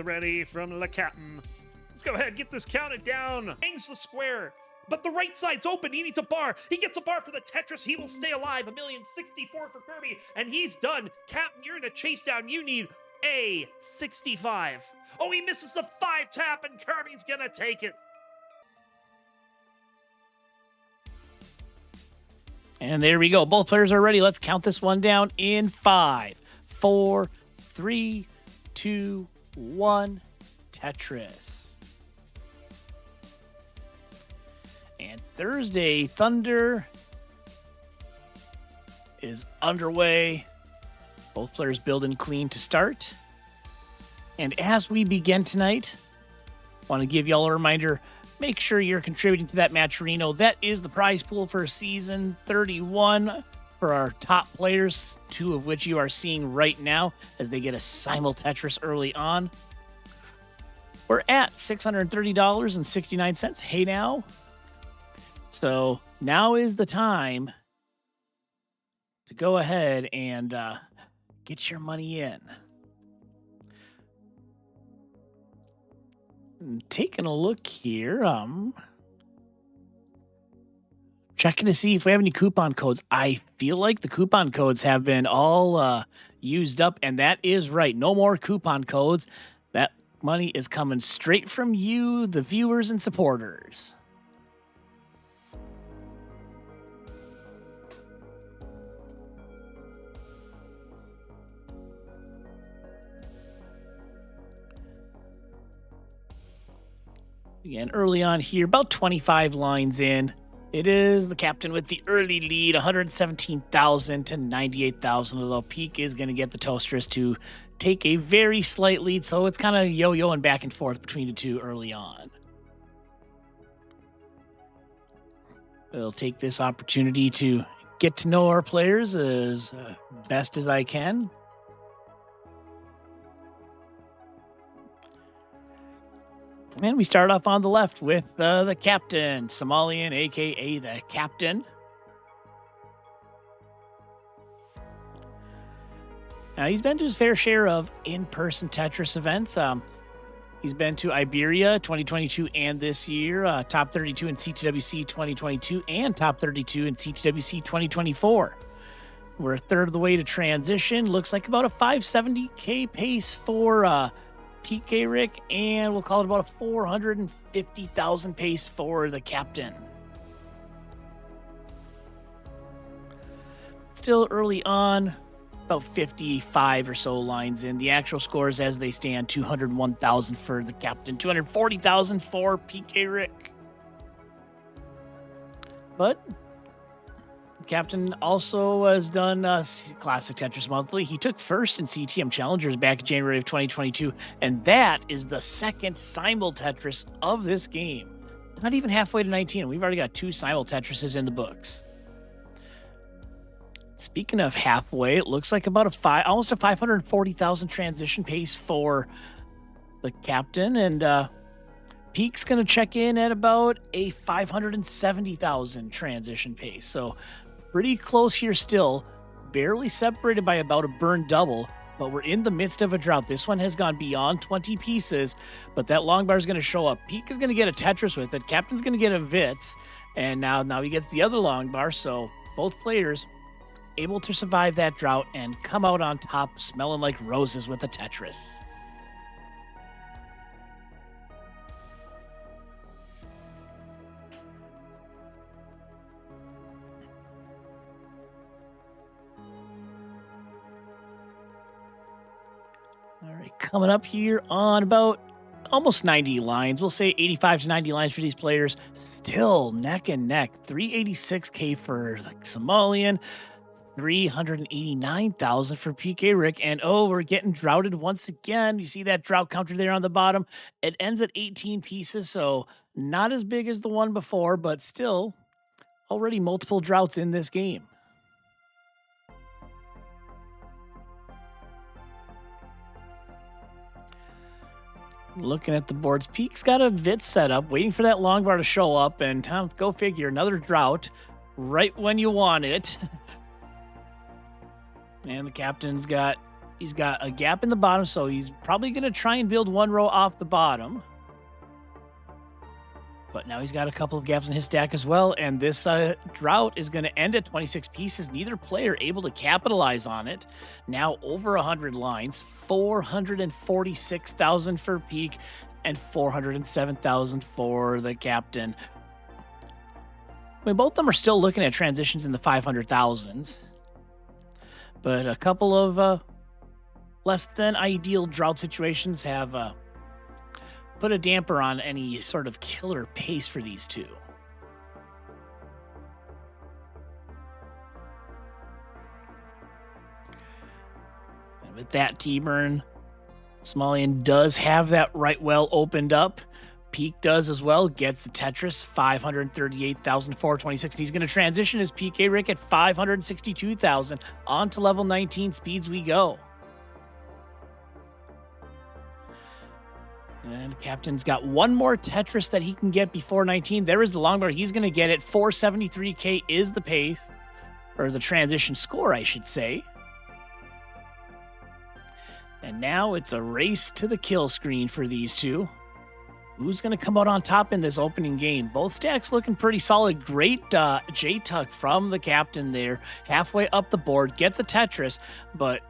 ready from the captain. Let's go ahead, get this counted down. Hangs the square, but the right side's open. He needs a bar. He gets a bar for the Tetris. He will stay alive. 1,064,000 for Kirby, and he's done. Captain, you're in a chase down. You need a 65. Oh, he misses the 5 tap, and Kirby's gonna take it. And there we go. Both players are ready. Let's count this one down in 5, 4, 3, 2, 1. Tetris. And Thursday Thunder is underway. Both players building clean to start. And as we begin tonight, I want to give y'all a reminder, make sure you're contributing to that Matcherino. That is the prize pool for season 31 for our top players, 2 of which you are seeing right now as they get a simul Tetris early on. We're at $630.69. Hey now. So now is the time to go ahead and get your money in. Taking a look here, checking to see if we have any coupon codes. I feel like the coupon codes have been all used up, and that is right. No more coupon codes. That money is coming straight from you, the viewers and supporters. Again, early on here, about 25 lines in. It is the captain with the early lead, 117,000 to 98,000, although Peek is going to get the Toastress to take a very slight lead, so it's kind of yo-yoing back and forth between the two early on. We'll take this opportunity to get to know our players as best as I can. And we start off on the left with the captain, Somalian, a.k.a. the captain. Now, he's been to his fair share of in-person Tetris events. He's been to Iberia 2022 and this year, top 32 in CTWC 2022 and top 32 in CTWC 2024. We're a third of the way to transition. Looks like about a 570K pace for Peekayric, and we'll call it about a 450,000 pace for the captain. Still early on, about 55 or so lines in. The actual scores as they stand, 201,000 for the captain, 240,000 for Peekayric. But Captain also has done Classic Tetris Monthly. He took first in CTM Challengers back in January of 2022, and that is the second simul Tetris of this game. Not even halfway to 19. We've already got 2 simul Tetrises in the books. Speaking of halfway, it looks like about almost a 540,000 transition pace for the captain, and Peek's going to check in at about a 570,000 transition pace. So pretty close here still, barely separated by about a burn double, but we're in the midst of a drought. This one has gone beyond 20 pieces, but that long bar is going to show up. Peek is going to get a Tetris with it. Captain's going to get a Vitz, and now he gets the other long bar, so both players able to survive that drought and come out on top smelling like roses with a Tetris. All right, coming up here on about almost 90 lines. We'll say 85 to 90 lines for these players. Still neck and neck. 386K for the Somalian, 389,000 for Peekayric. And we're getting droughted once again. You see that drought counter there on the bottom. It ends at 18 pieces, so not as big as the one before, but still already multiple droughts in this game. Looking at the boards, Peek's got a Vitz set up, waiting for that long bar to show up, and go figure, another drought right when you want it. And the captain's got He's got a gap in the bottom, so he's probably going to try and build one row off the bottom. But now he's got a couple of gaps in his stack as well, and this drought is going to end at 26 pieces. Neither player able to capitalize on it. Now over 100 lines, 446,000 for Peek and 407,000 for the captain. I mean, both of them are still looking at transitions in the 500,000s, but a couple of less than ideal drought situations have put a damper on any sort of killer pace for these two. And with that T-burn, Somalian does have that right well opened up. Peek does as well, gets the Tetris, 538,426. He's going to transition his Pkric at 562,000. On to level 19 speeds we go. And Captain's got one more Tetris that he can get before 19. There is the longbar. He's going to get it. 473k is the pace, or the transition score, I should say. And now it's a race to the kill screen for these two. Who's going to come out on top in this opening game? Both stacks looking pretty solid. Great J-tuck from the captain there. Halfway up the board. Gets a Tetris, but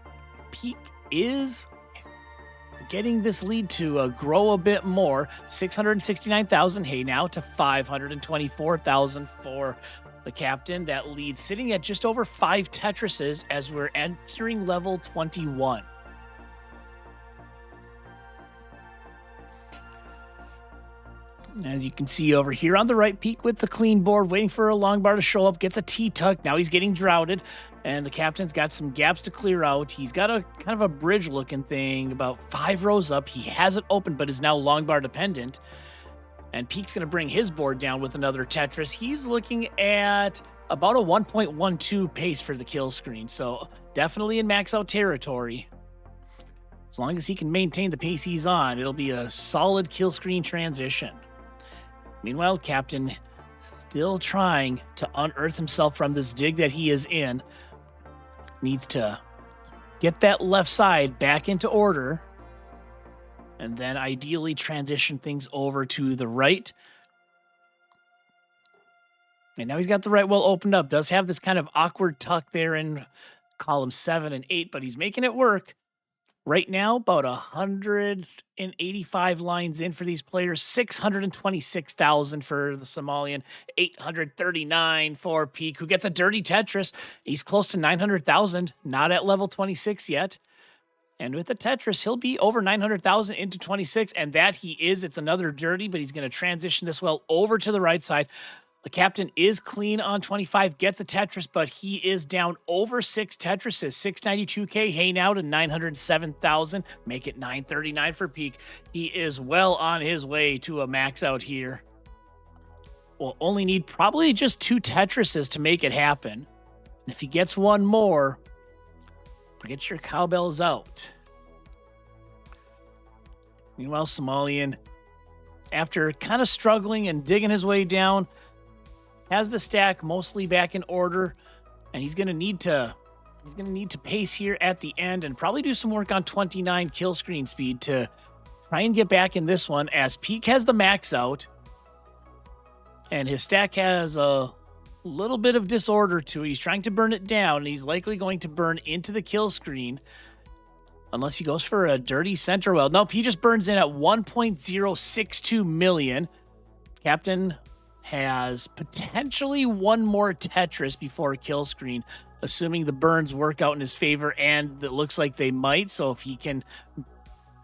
Peek is getting this lead to grow a bit more. 669,000 hey now to 524,000 for the captain. That lead sitting at just over 5 Tetrises as we're entering level 21. As you can see over here on the right, Peek with the clean board, waiting for a long bar to show up, gets a T-tuck. Now he's getting droughted, and the captain's got some gaps to clear out. He's got a kind of a bridge-looking thing about 5 rows up. He has it open, but is now long bar dependent. And Peek's going to bring his board down with another Tetris. He's looking at about a 1.12 pace for the kill screen, so definitely in max-out territory. As long as he can maintain the pace he's on, it'll be a solid kill screen transition. Meanwhile, Captain still trying to unearth himself from this dig that he is in. Needs to get that left side back into order. And then ideally transition things over to the right. And now he's got the right well opened up. Does have this kind of awkward tuck there in column 7 and 8, but he's making it work. Right now, about 185 lines in for these players, 626,000 for the Somalian, 839 for Peek, who gets a dirty Tetris. He's close to 900,000, not at level 26 yet. And with the Tetris, he'll be over 900,000 into 26, and that he is. It's another dirty, but he's going to transition this well over to the right side. The captain is clean on 25, gets a Tetris, but he is down over 6 Tetrises. 692k, hey now to 907,000. Make it 939 for Peek. He is well on his way to a max out here. Will only need probably just 2 Tetrises to make it happen. And if he gets one more, get your cowbells out. Meanwhile, Somalian, after kind of struggling and digging his way down, has the stack mostly back in order, and he's going to need to pace here at the end and probably do some work on 29 kill screen speed to try and get back in this one, as Peek has the max out and his stack has a little bit of disorder to it. He's trying to burn it down, and he's likely going to burn into the kill screen unless he goes for a dirty center well. Nope, he just burns in at 1.062 million. Captain has potentially one more Tetris before a kill screen, assuming the burns work out in his favor, and it looks like they might. So if he can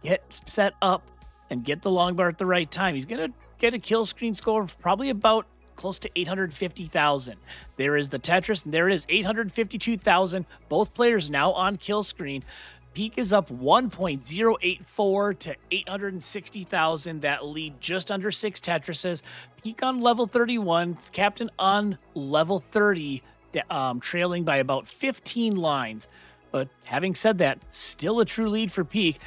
get set up and get the long bar at the right time, he's going to get a kill screen score of probably about close to 850,000. There is the Tetris, and there it is, 852,000. Both players now on kill screen. Peek is up 1.084 to 860,000. That lead just under 6 Tetrises. Peek on level 31. Captain on level 30, trailing by about 15 lines. But having said that, still a true lead for Peek.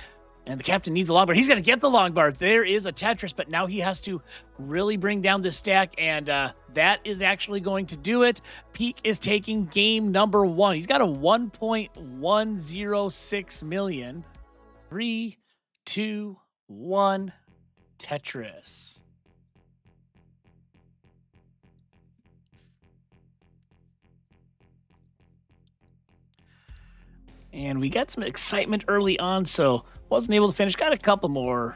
And the captain needs a long bar. He's going to get the long bar. There is a Tetris, but now he has to really bring down this stack, and that is actually going to do it. Peek is taking game number 1. He's got a 1.106 million. 3, 2, 1, Tetris. And we got some excitement early on, so wasn't able to finish. Got a couple more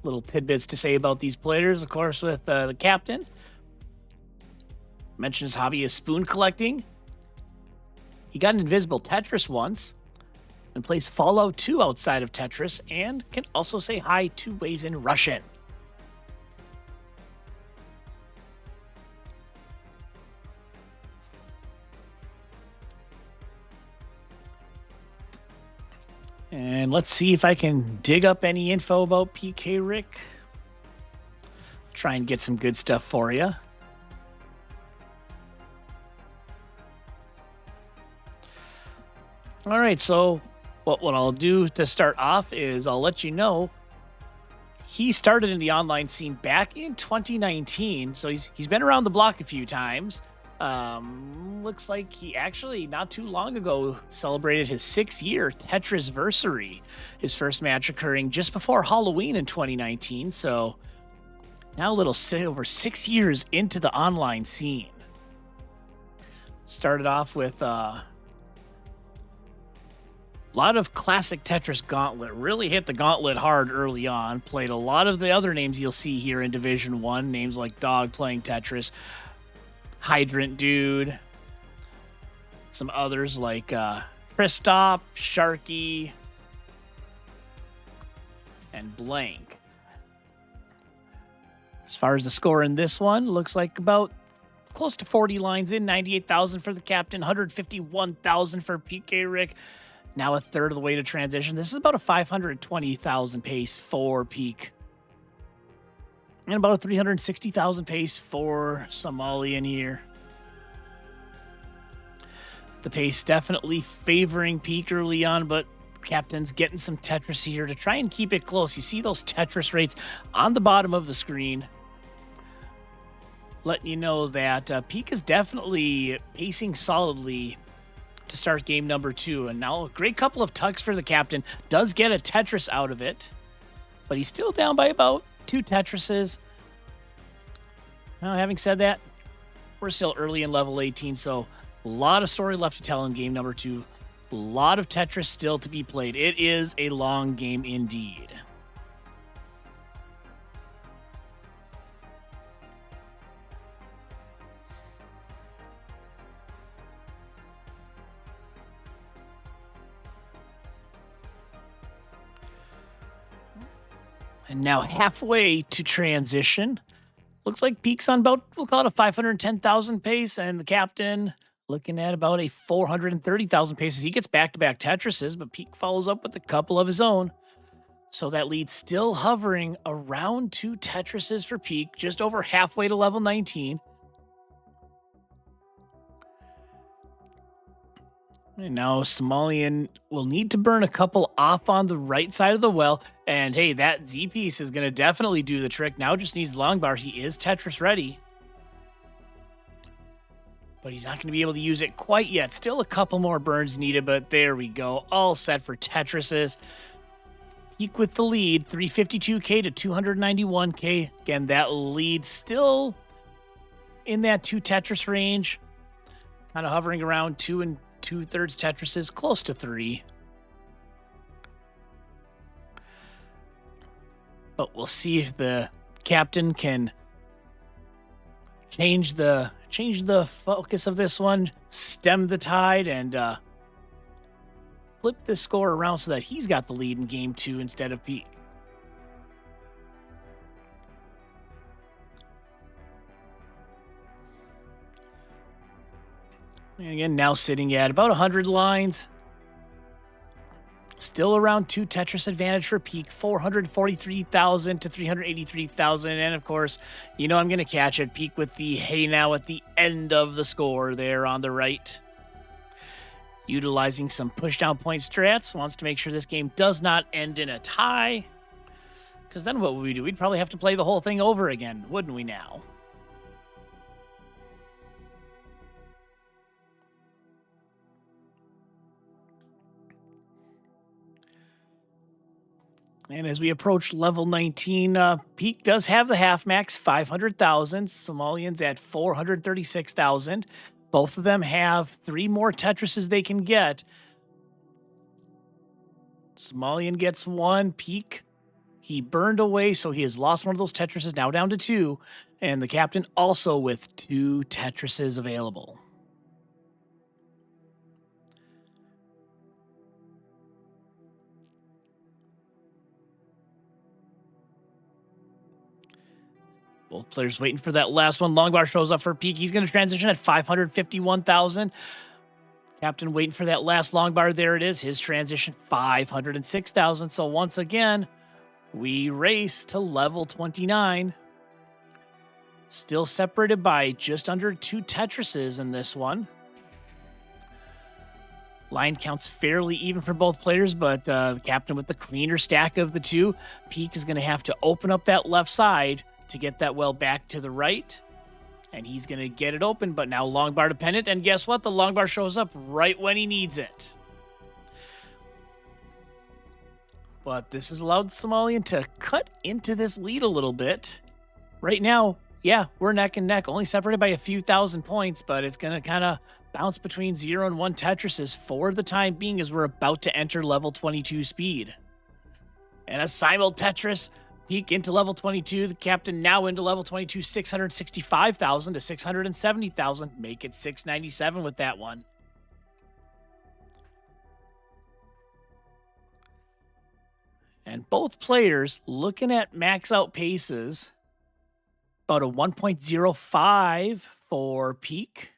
little tidbits to say about these players, of course, with the captain. Mentioned his hobby is spoon collecting. He got an invisible Tetris once and plays Fallout 2 outside of Tetris and can also say hi 2 ways in Russian. And let's see if I can dig up any info about Peekayric. Try and get some good stuff for you. All right, so what I'll do to start off is I'll let you know he started in the online scene back in 2019, so he's been around the block a few times. Looks like he actually not too long ago celebrated his 6-year Tetrisversary, his first match occurring just before Halloween in 2019. So now a little over 6 years into the online scene. Started off with a lot of classic Tetris Gauntlet. Really hit the gauntlet hard early on. Played a lot of the other names you'll see here in Division 1, names like Dog playing Tetris, Hydrant Dude, some others like Christop, Sharky, and Blank. As far as the score in this one, looks like about close to 40 lines in, 98,000 for the captain, 151,000 for Peekayric. Now a third of the way to transition. This is about a 520,000 pace for Peek. And about a 360,000 pace for Somalian here. The pace definitely favoring Peek early on, but Captain's getting some Tetris here to try and keep it close. You see those Tetris rates on the bottom of the screen, letting you know that Peek is definitely pacing solidly to start game number 2. And now a great couple of tucks for the captain. Does get a Tetris out of it, but he's still down by about 2 Tetrises. Now, having said that, we're still early in level 18, so a lot of story left to tell in game number 2. A lot of Tetris still to be played. It is a long game indeed. And now halfway to transition. Looks like Peek's on about, we'll call it a 510,000 pace, and the captain looking at about a 430,000 paces. He gets back-to-back Tetrises, but Peek follows up with a couple of his own. So that lead still hovering around 2 Tetrises for Peek, just over halfway to level 19. And now Somalian will need to burn a couple off on the right side of the well. And hey, that Z piece is going to definitely do the trick. Now just needs long bar. He is Tetris ready, but he's not going to be able to use it quite yet. Still a couple more burns needed, but there we go. All set for Tetrises. Peek with the lead, 352K to 291K. Again, that lead still in that 2 Tetris range. Kind of hovering around 2 2/3 Tetrises, close to 3. But we'll see if the captain can change the focus of this one, stem the tide, and flip this score around so that he's got the lead in game 2 instead of Peek. And again, now sitting at about 100 lines. Still around 2 Tetris advantage for Peek, 443,000 to 383,000. And of course, you know I'm going to catch it. Peek with the hey now at the end of the score there on the right. utilizing some push-down point strats, wants to make sure this game does not end in a tie. Because then what would we do? We'd probably have to play the whole thing over again, wouldn't we now? And as we approach level 19, Peak does have the half max, 500,000. Somalians at 436,000. Both of them have 3 more Tetrises they can get. Somalian gets 1. Peak, he burned away, so he has lost one of those Tetrises, now down to 2. And the captain also with 2 Tetrises available. Both players waiting for that last one. Longbar shows up for Peak. He's going to transition at 551,000. Captain waiting for that last Longbar. There it is. His transition, 506,000. So once again, we race to level 29. Still separated by just under 2 Tetrises in this one. Line counts fairly even for both players, but the captain with the cleaner stack of the 2. Peak is going to have to open up that left side to get that well back to the right. And he's going to get it open, but now Longbar dependent. And guess what? The Longbar shows up right when he needs it. But this has allowed Somalian to cut into this lead a little bit. Right now, yeah, we're neck and neck, only separated by a few thousand points, but it's going to kind of bounce between 0 and 1 Tetrises for the time being as we're about to enter level 22 speed. And a simul Tetris. Peak into level 22. The captain now into level 22, 665,000 to 670,000. Make it 697 with that one. And both players looking at max out paces. About a 1.05 for Peak.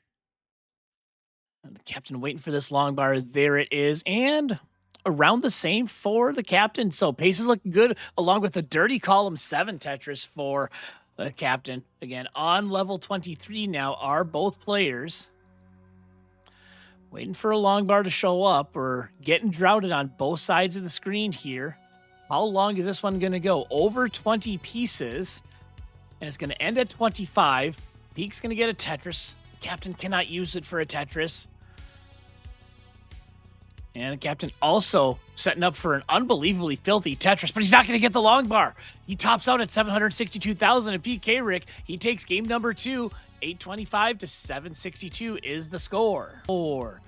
And the captain waiting for this long bar. There it is. And around the same for the captain. So paces look good along with the dirty column 7 Tetris for the captain. Again, on level 23 now are both players. Waiting for a long bar to show up. We're getting droughted on both sides of the screen here. How long is this one going to go? Over 20 pieces. And it's going to end at 25. Peak's going to get a Tetris. The captain cannot use it for a Tetris. And the captain also setting up for an unbelievably filthy Tetris, but he's not going to get the long bar. He tops out at 762,000 and Pkric, he takes game number 2, 825 to 762 is the score. 4,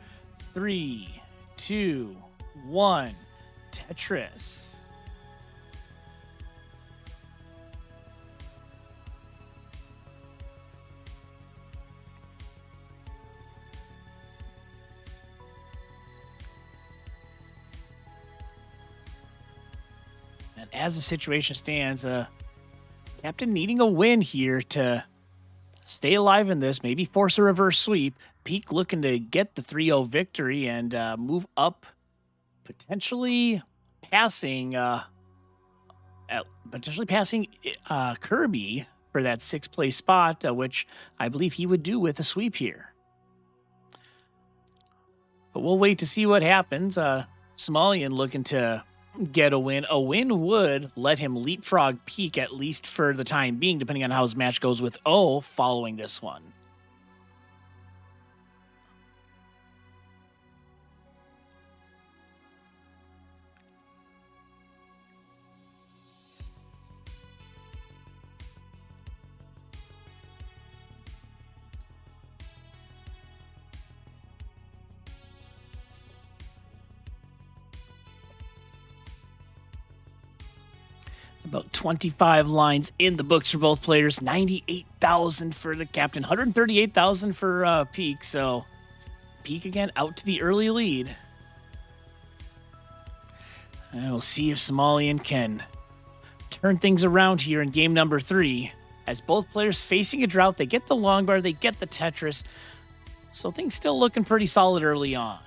3, 2, 1, Tetris. As the situation stands, captain needing a win here to stay alive in this, maybe force a reverse sweep. Peak looking to get the 3-0 victory and move up, potentially passing Kirby for that 6th place spot, which I believe he would do with a sweep here. But we'll wait to see what happens. Somalian looking to get a win. A win would let him leapfrog Peak, at least for the time being, depending on how his match goes with O following this one. About 25 lines in the books for both players. 98,000 for the captain, 138,000 for Peak. So Peak again out to the early lead. And we'll see if Somalian can turn things around here in game number 3. As both players facing a drought, they get the long bar, they get the Tetris. So things still looking pretty solid early on.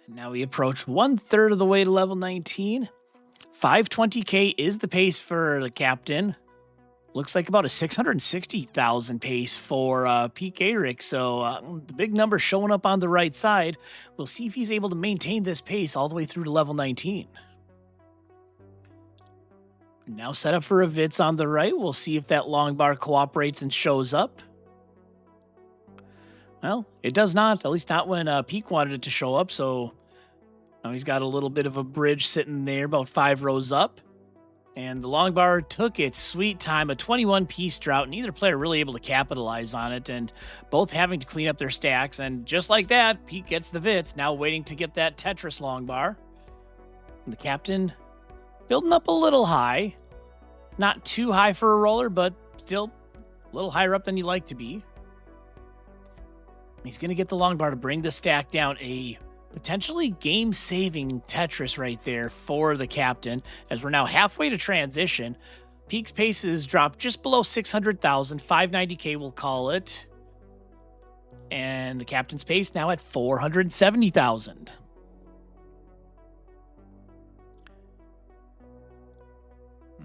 Now we approach 1/3 of the way to level 19. 520K is the pace for the captain. Looks like about a 660,000 pace for Peekayric. So the big number showing up on the right side. We'll see if he's able to maintain this pace all the way through to level 19. Now set up for a Vitz on the right. We'll see if that long bar cooperates and shows up. Well, it does not, at least not when Peek wanted it to show up. So now he's got a little bit of a bridge sitting there about 5 rows up. And the long bar took its sweet time, a 21-piece drought. Neither player really able to capitalize on it, and both having to clean up their stacks. And just like that, Peek gets the Vitz, now waiting to get that Tetris long bar. And the captain building up a little high. Not too high for a roller, but still a little higher up than you like to be. He's going to get the long bar to bring the stack down. A potentially game-saving Tetris right there for the captain, as we're now halfway to transition. Peek's pace is dropped just below 600,000, 590K we'll call it. And the captain's pace now at 470,000.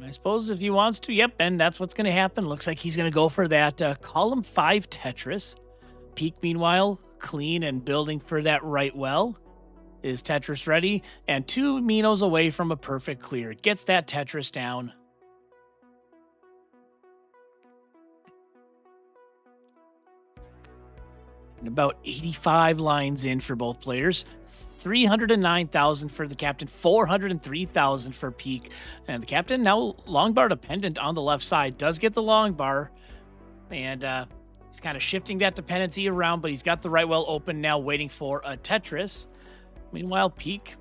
I suppose if he wants to, yep, and that's what's going to happen. Looks like he's going to go for that column 5 Tetris. Peek, meanwhile, clean and building for that right well. Is Tetris ready? And 2 Minos away from a perfect clear. Gets that Tetris down. And about 85 lines in for both players. 309,000 for the captain, 403,000 for Peek. And the captain now long bar dependent on the left side. Does get the long bar. And he's kind of shifting that dependency around, but he's got the right well open now, waiting for a Tetris. Meanwhile, Peek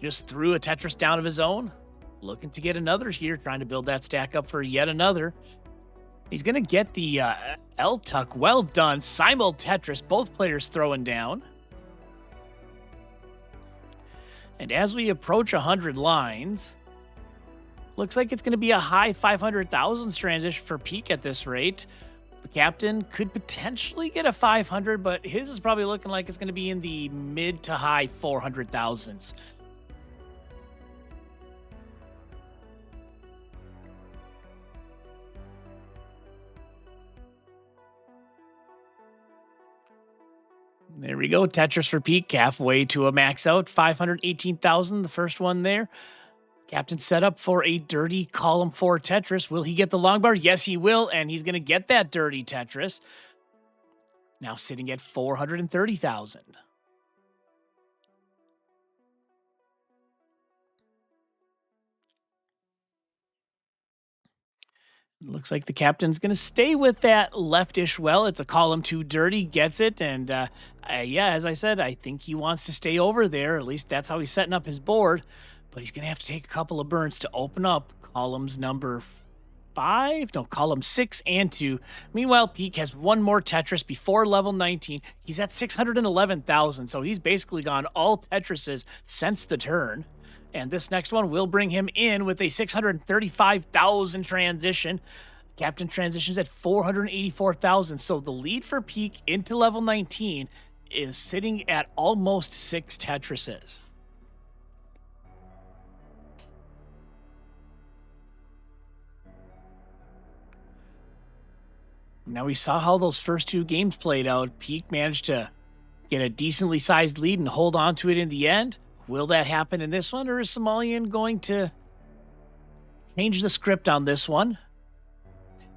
just threw a Tetris down of his own, looking to get another here, trying to build that stack up for yet another. He's going to get the L-Tuck. Well done. Simul Tetris, both players throwing down. And as we approach 100 lines, looks like it's going to be a high 500,000s transition for Peek at this rate. The captain could potentially get a 500, but his is probably looking like it's going to be in the mid to high 400,000s. There we go. Tetris for Peek, halfway to a max out. 518,000, the first one there. Captain set up for a dirty column 4 Tetris. Will he get the long bar? Yes, he will, and he's going to get that dirty Tetris. Now sitting at 430,000. Looks like the captain's going to stay with that leftish well. It's a column 2 dirty, gets it, and yeah, as I said, I think he wants to stay over there. At least that's how he's setting up his board. But he's going to have to take a couple of burns to open up columns number 5. No, column 6 and 2. Meanwhile, Peek has one more Tetris before level 19. He's at 611,000, so he's basically gone all Tetrises since the turn. And this next one will bring him in with a 635,000 transition. Captain transitions at 484,000. So the lead for Peek into level 19 is sitting at almost 6 Tetrises. Now we saw how those first 2 games played out. Peek managed to get a decently sized lead and hold on to it in the end. Will that happen in this one, or is Somalian going to change the script on this one?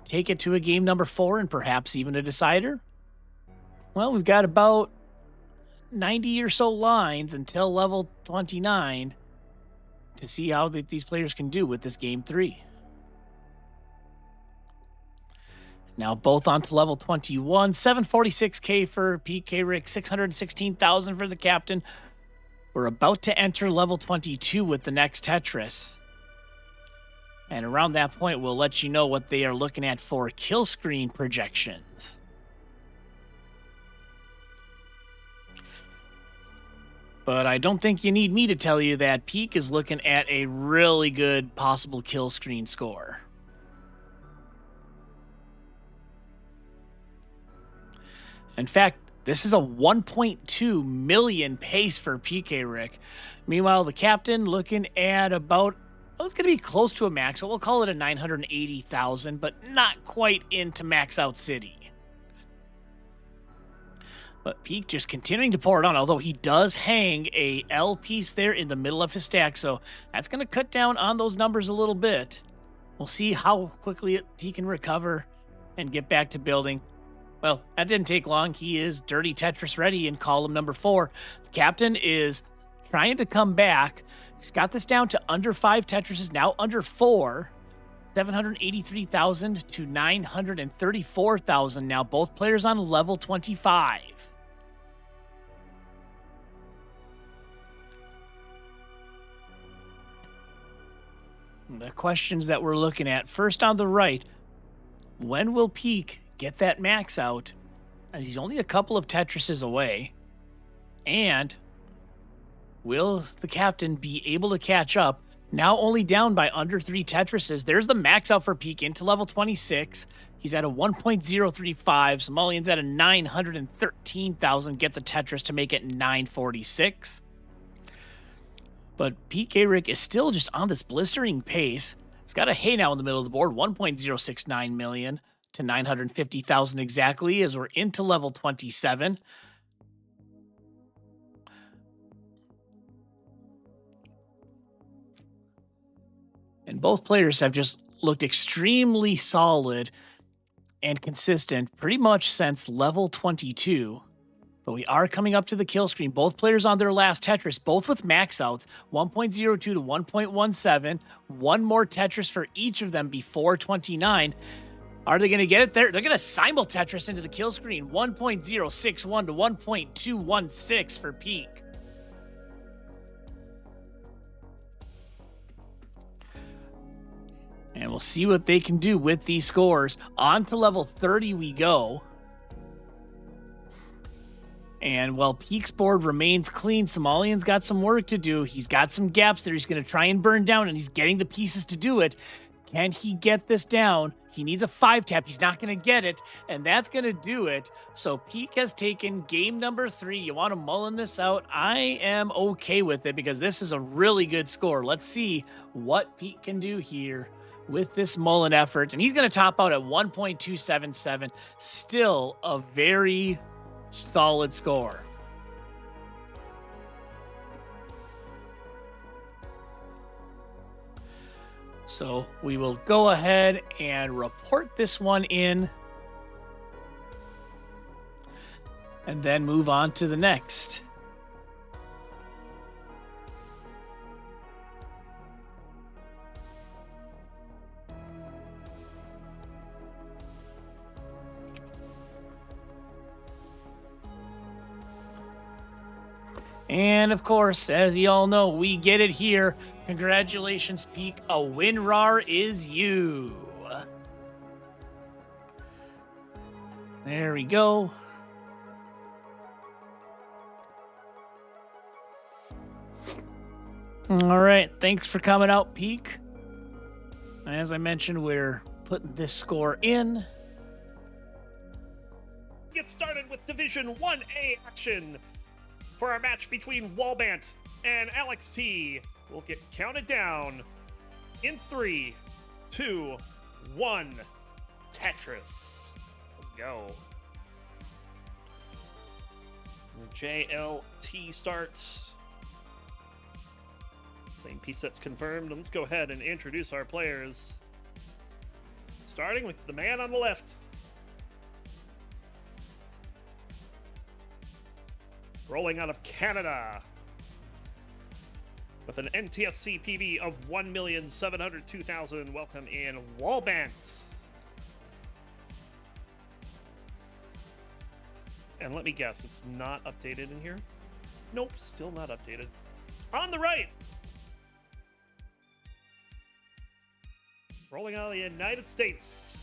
Take it to a game number 4 and perhaps even a decider? Well, we've got about 90 or so lines until level 29 to see how these players can do with this game 3. Now both onto level 21, 746K for Peekayric, 616,000 for the captain. We're about to enter level 22 with the next Tetris. And around that point, we'll let you know what they are looking at for kill screen projections. But I don't think you need me to tell you that Peek is looking at a really good possible kill screen score. In fact, this is a 1.2 million pace for Peekayric. Meanwhile, the captain looking at about Well, it's going to be close to a max, so we'll call it a 980,000, but not quite into max out city. But Peek just continuing to pour it on, although he does hang a L piece there in the middle of his stack, so that's going to cut down on those numbers a little bit. We'll see how quickly he can recover and get back to building. Well, that didn't take long. He is dirty Tetris ready in column number 4. The captain is trying to come back. He's got this down to under 5 Tetrises, now under 4. 783,000 to 934,000 now. Both players on level 25. The questions that we're looking at, first on the right, when will Peek get that max out? As he's only a couple of Tetrises away. And will the captain be able to catch up? Now only down by under 3 Tetrises. There's the max out for Peek into level 26. He's at a 1.035. Somalian's at a 913,000. Gets a Tetris to make it 946. But Peekayric is still just on this blistering pace. He's got a hay now in the middle of the board. 1.069 million to 950,000 exactly as we're into level 27. And both players have just looked extremely solid and consistent pretty much since level 22. But we are coming up to the kill screen. Both players on their last Tetris, both with max outs, 1.02 to 1.17. One more Tetris for each of them before 29. Are they going to get it there? They're going to simul Tetris into the kill screen. 1.061 to 1.216 for Peek. And we'll see what they can do with these scores. On to level 30 we go. And while Peek's board remains clean, Somalian's got some work to do. He's got some gaps there he's going to try and burn down, and he's getting the pieces to do it. Can he get this down? He needs a 5-tap. He's not going to get it, and that's going to do it. So Peek has taken game number 3. You want to mullen this out? I am okay with it because this is a really good score. Let's see what Peek can do here with this mullen effort. And he's going to top out at 1.277. Still a very solid score. So we will go ahead and report this one in and then move on to the next. And of course, as you all know, we get it here. Congratulations, Peek. A WinRAR is you. There we go. All right. Thanks for coming out, Peek. As I mentioned, we're putting this score in. Get started with Division 1A action for our match between Walbant and Alex T. We'll get counted down in 3, 2, 1. Tetris. Let's go. JLT starts. Same piece sets confirmed. Let's go ahead and introduce our players. Starting with the man on the left. Rolling out of Canada with an NTSC PB of 1,702,000. Welcome in, Walbant. And let me guess, it's not updated in here? Nope, still not updated. On the right, rolling out of the United States,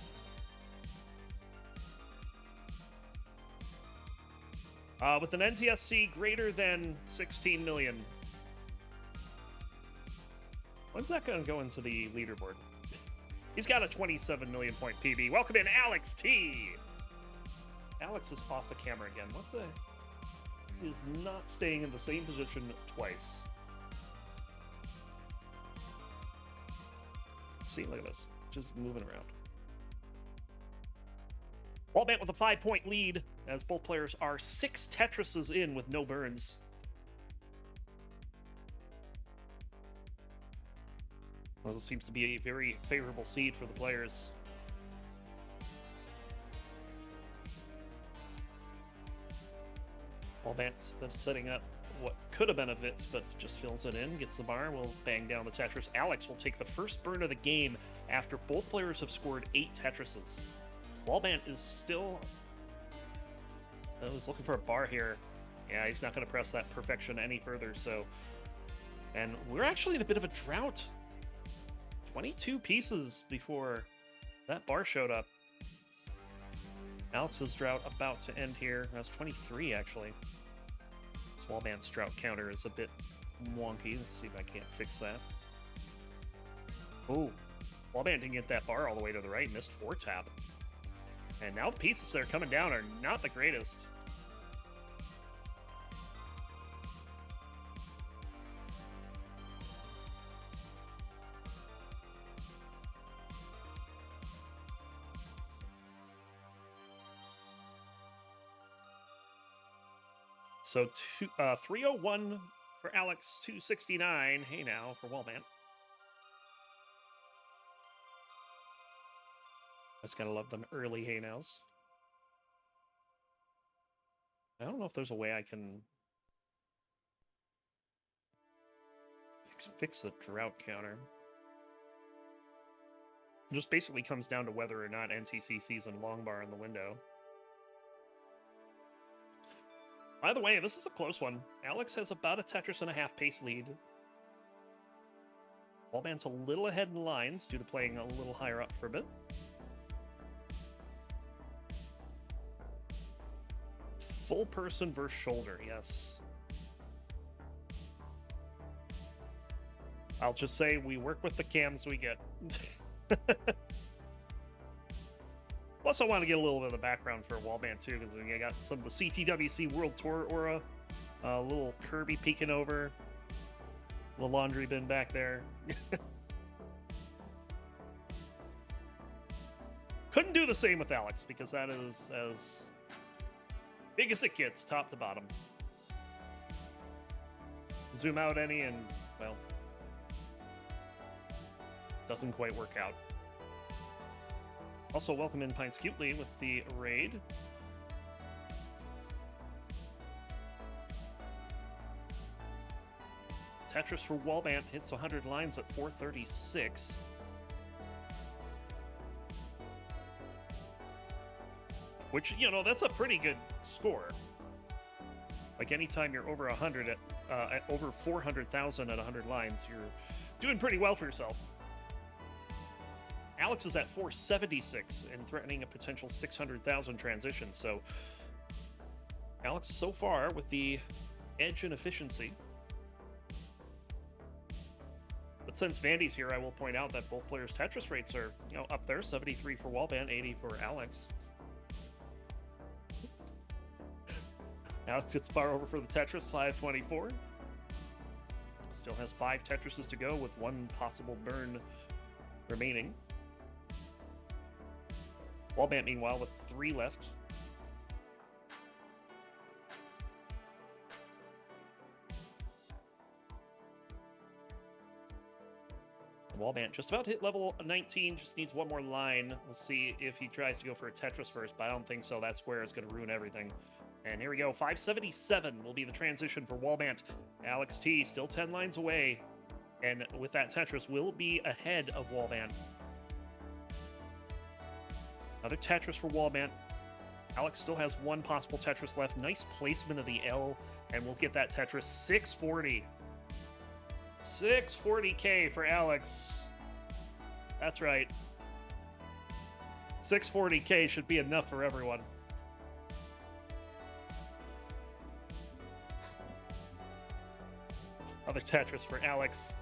with an NTSC greater than 16 million. When's that going to go into the leaderboard? He's got a 27 million point PB. Welcome in, Alex T. Alex is off the camera again. What the? He is not staying in the same position twice. See, look at this. Just moving around. Walbant with a 5-point lead, as both players are 6 Tetrises in with no burns. Well, it seems to be a very favorable seed for the players. Walbant setting up what could have been a Vitz, but just fills it in, gets the bar, will bang down the Tetris. Alex will take the first burn of the game after both players have scored 8 Tetrises. Walbant is still... I was looking for a bar here. Yeah, he's not going to press that perfection any further, so... And we're actually in a bit of a drought. 22 pieces before that bar showed up. Alex's drought about to end here. That's 23, actually. This Walbant's drought counter is a bit wonky. Let's see if I can't fix that. Oh, Walbant didn't get that bar all the way to the right. Missed 4-tap. And now the pieces that are coming down are not the greatest. So 301 for Alex, 269. Hey now for Walbant. Just gotta love them early hey nows. I don't know if there's a way I can fix the drought counter. It just basically comes down to whether or not NTC sees a long bar in the window. By the way, this is a close one. Alex has about a Tetris and a half pace lead. Walbant's a little ahead in lines due to playing a little higher up for a bit. Full person versus shoulder, yes. I'll just say we work with the cams we get. Plus, I want to get a little bit of the background for Walbant, too, because you got some of the CTWC World Tour aura. A little Kirby peeking over. The laundry bin back there. Couldn't do the same with Alex, because that is as big as it gets, top to bottom. Zoom out any and, well, doesn't quite work out. Also, welcome in Pines Cutely with the raid. Tetris for Walbant hits 100 lines at 436. Which, you know, that's a pretty good score. Like, anytime you're over 100 at over 400,000 at 100 lines, you're doing pretty well for yourself. Alex is at 476 and threatening a potential 600,000 transition. So Alex so far with the edge in efficiency. But since Vandy's here, I will point out that both players' Tetris rates are, you know, up there. 73 for Walbant, 80 for Alex. Alex gets bar over for the Tetris, 524. Still has 5 Tetrises to go with 1 possible burn remaining. Walbant, meanwhile, with 3 left. Walbant just about hit level 19, just needs 1 more line. We'll see if he tries to go for a Tetris first, but I don't think so. That square is going to ruin everything. And here we go, 577 will be the transition for Walbant. Alex T still 10 lines away, and with that Tetris will be ahead of Walbant. Another Tetris for Walbant. Alex still has 1 possible Tetris left. Nice placement of the L, and we'll get that Tetris. 640. 640K for Alex. That's right. 640K should be enough for everyone. Another Tetris for Alex.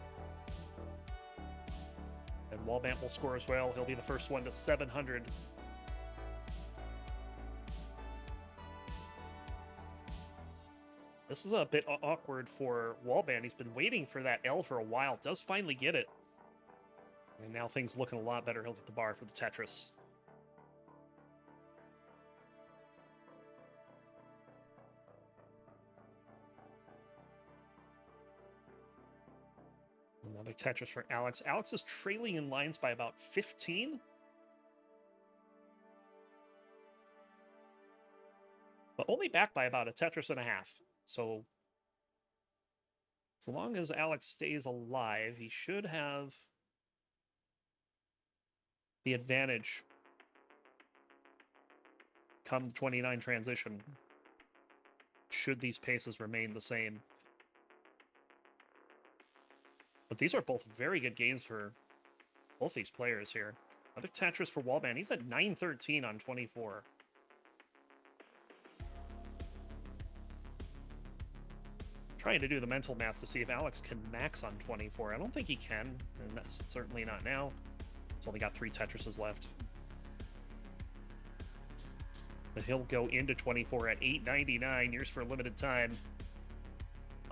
And Walbant will score as well. He'll be the first one to 700. This is a bit awkward for Walbant. He's been waiting for that L for a while. Does finally get it. And now things looking a lot better. He'll get the bar for the Tetris. Another Tetris for Alex. Alex is trailing in lines by about 15. But only back by about a Tetris and a half. So, as long as Alex stays alive, he should have the advantage come 29 transition, should these paces remain the same. But these are both very good games for both these players here. Another Tetris for Walbant. He's at 913 on 24. Trying to do the mental math to see if Alex can max on 24. I don't think he can, and that's certainly not now. He's only got 3 Tetrises left. But he'll go into 24 at 899. Yours for a limited time.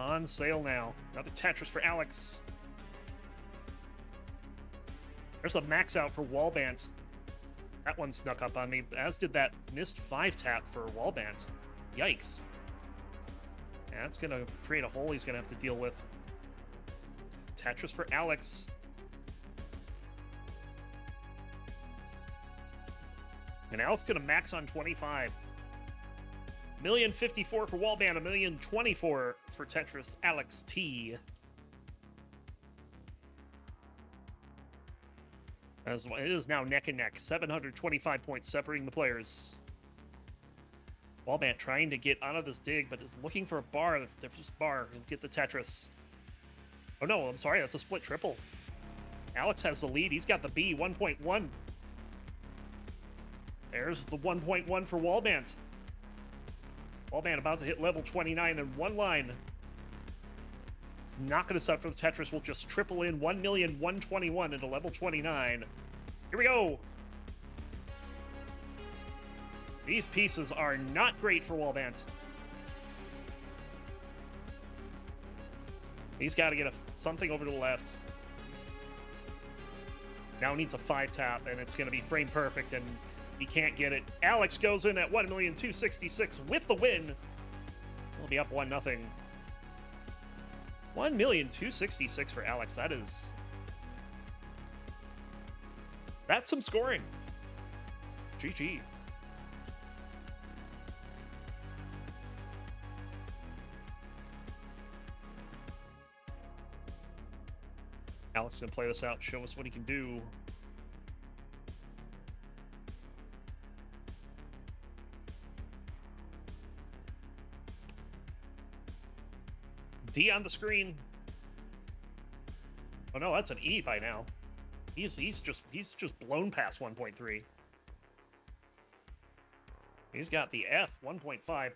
On sale now. Another Tetris for Alex. There's a max out for Walbant. That one snuck up on me, as did that missed 5-tap for Walbant. Yikes. Yeah, that's going to create a hole he's going to have to deal with. Tetris for Alex. And Alex going to max on 25. 1,054,000 for Walbant, 1,024,000 for Tetris Alex T. As it is now neck and neck. 725 points separating the players. Walbant trying to get out of this dig, but is looking for a bar. If there's a bar, he'll get the Tetris. Oh no, I'm sorry, that's a split triple. Alex has the lead. He's got the B, 1.1. There's the 1.1 for Walbant. Walbant about to hit level 29 in one line. It's not going to set for the Tetris. We'll just triple in 1,121,000 into level 29. Here we go. These pieces are not great for Walbant. He's got to get something over to the left. Now needs a 5-tap, and it's going to be frame perfect, and he can't get it. Alex goes in at 1,266,000 with the win. He'll be up 1-0. 1,266,000 for Alex. That's some scoring. GG. Alex gonna play this out, show us what he can do. D on the screen. Oh no, that's an E by now. He's just blown past 1.3. He's got the F, 1.5.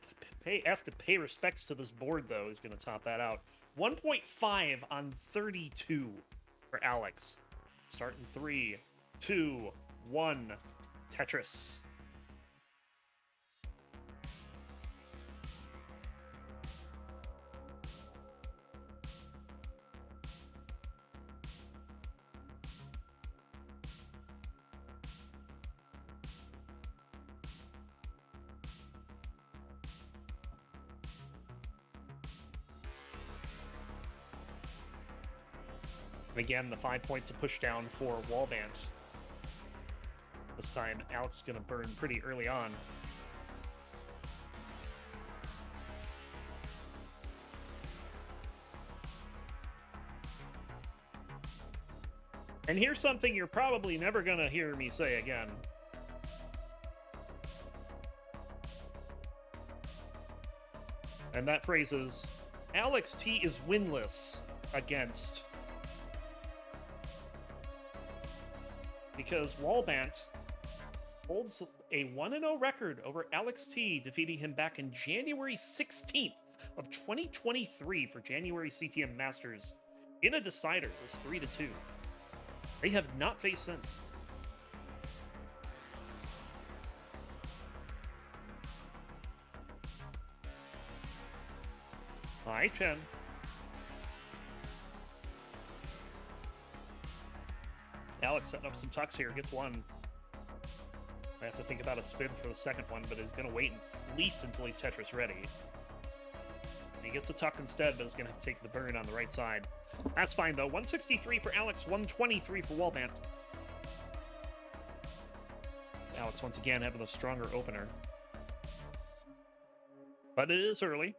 Pay F to pay respects to this board, though. He's going to top that out. 1.5 on 32 for Alex. Start in 3, 2, 1. Tetris. And again, the 5 points of push down for Walbant. This time, Alex is going to burn pretty early on. And here's something you're probably never going to hear me say again. And that phrase is, Alex T is winless against. Because Walbant holds a 1-0 record over Alex T, defeating him back in January 16th of 2023 for January CTM Masters in a decider. It was 3-2. They have not faced since. Hi, Chen. Alex setting up some tucks here, gets one. I have to think about a spin for the second one, but he's going to wait at least until he's Tetris ready. He gets a tuck instead, but is going to have to take the burn on the right side. That's fine, though. 163 for Alex, 123 for Walbant. Alex, once again, having a stronger opener. But it is early.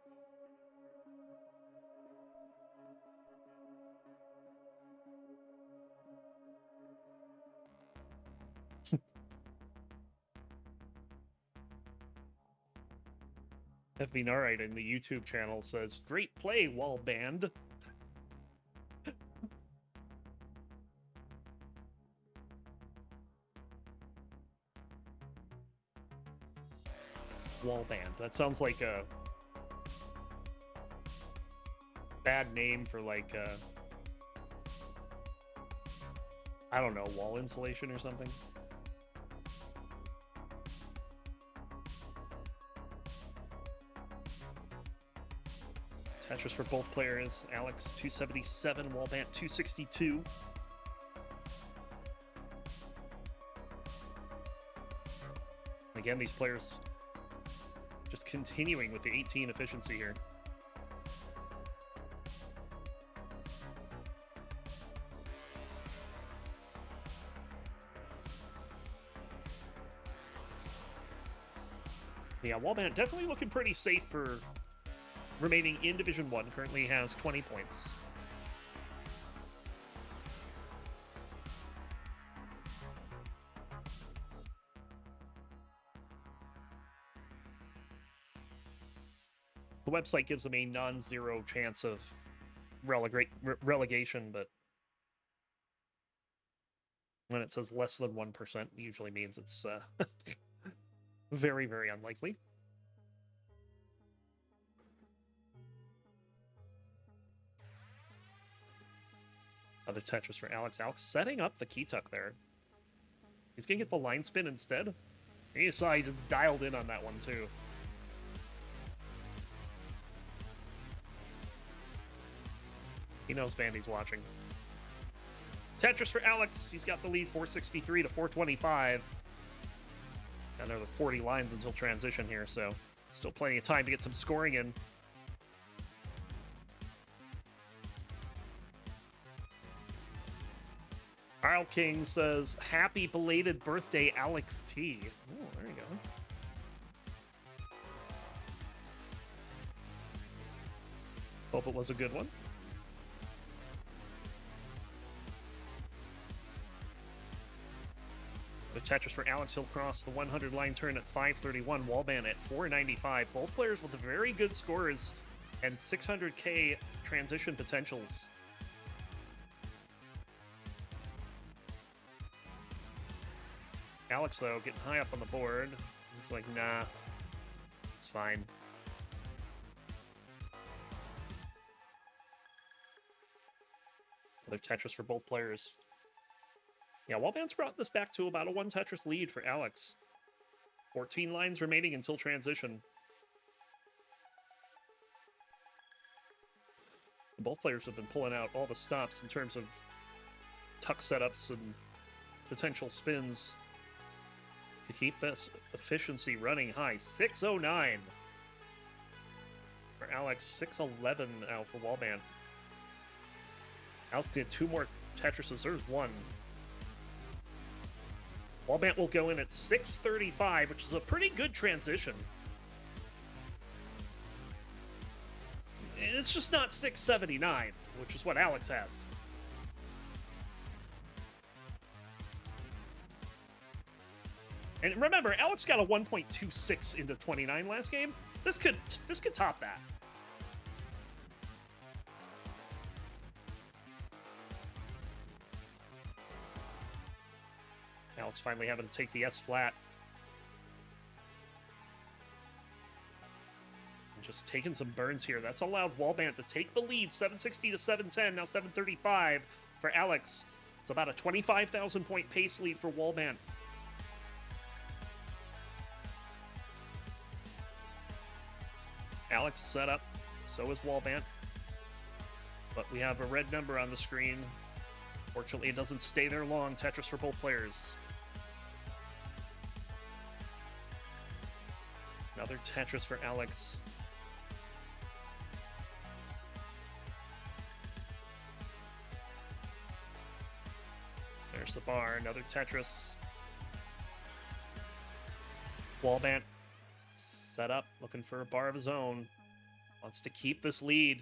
FV Narite in the YouTube channel says, "Great play, Walband." Walband. That sounds like a bad name for like I don't know, wall insulation or something. Tetris for both players. Alex 277, Walbant 262. Again, these players just continuing with the 18 efficiency here. Yeah, Walbant definitely looking pretty safe for remaining in Division 1. Currently has 20 points. The website gives them a non-zero chance of relegation, but when it says less than 1%, it usually means it's very, very unlikely. Other Tetris for Alex. Alex setting up the key tuck there. He's going to get the line spin instead. You saw he just dialed in on that one, too. He knows Vandy's watching. Tetris for Alex. He's got the lead 463 to 425. Got another 40 lines until transition here, so still plenty of time to get some scoring in. Arl King says, "Happy belated birthday, Alex T." Oh, there you go. Hope it was a good one. The Tetris for Alex. He'll cross the 100-line turn at 531. Walbant at 495. Both players with very good scores and 600k transition potentials. Alex, though, getting high up on the board. He's like, nah, it's fine. Another Tetris for both players. Yeah, Walbant's brought this back to about a 1 Tetris lead for Alex. 14 lines remaining until transition. Both players have been pulling out all the stops in terms of tuck setups and potential spins to keep this efficiency running high. 609 for Alex, 611 now for Walbant. Alex did 2 more Tetrises. There's 1. Walbant will go in at 635, which is a pretty good transition. It's just not 679, which is what Alex has. And remember, Alex got a 1.26 into 29 last game. This could top that. Alex finally having to take the S flat. And just taking some burns here. That's allowed Walbant to take the lead, 760 to 710, now 735 for Alex. It's about a 25,000 point pace lead for Walbant. Alex set up, so is Walbant. But we have a red number on the screen. Fortunately, it doesn't stay there long. Tetris for both players. Another Tetris for Alex. There's the bar. Another Tetris. Walbant set up, looking for a bar of his own. Wants to keep this lead.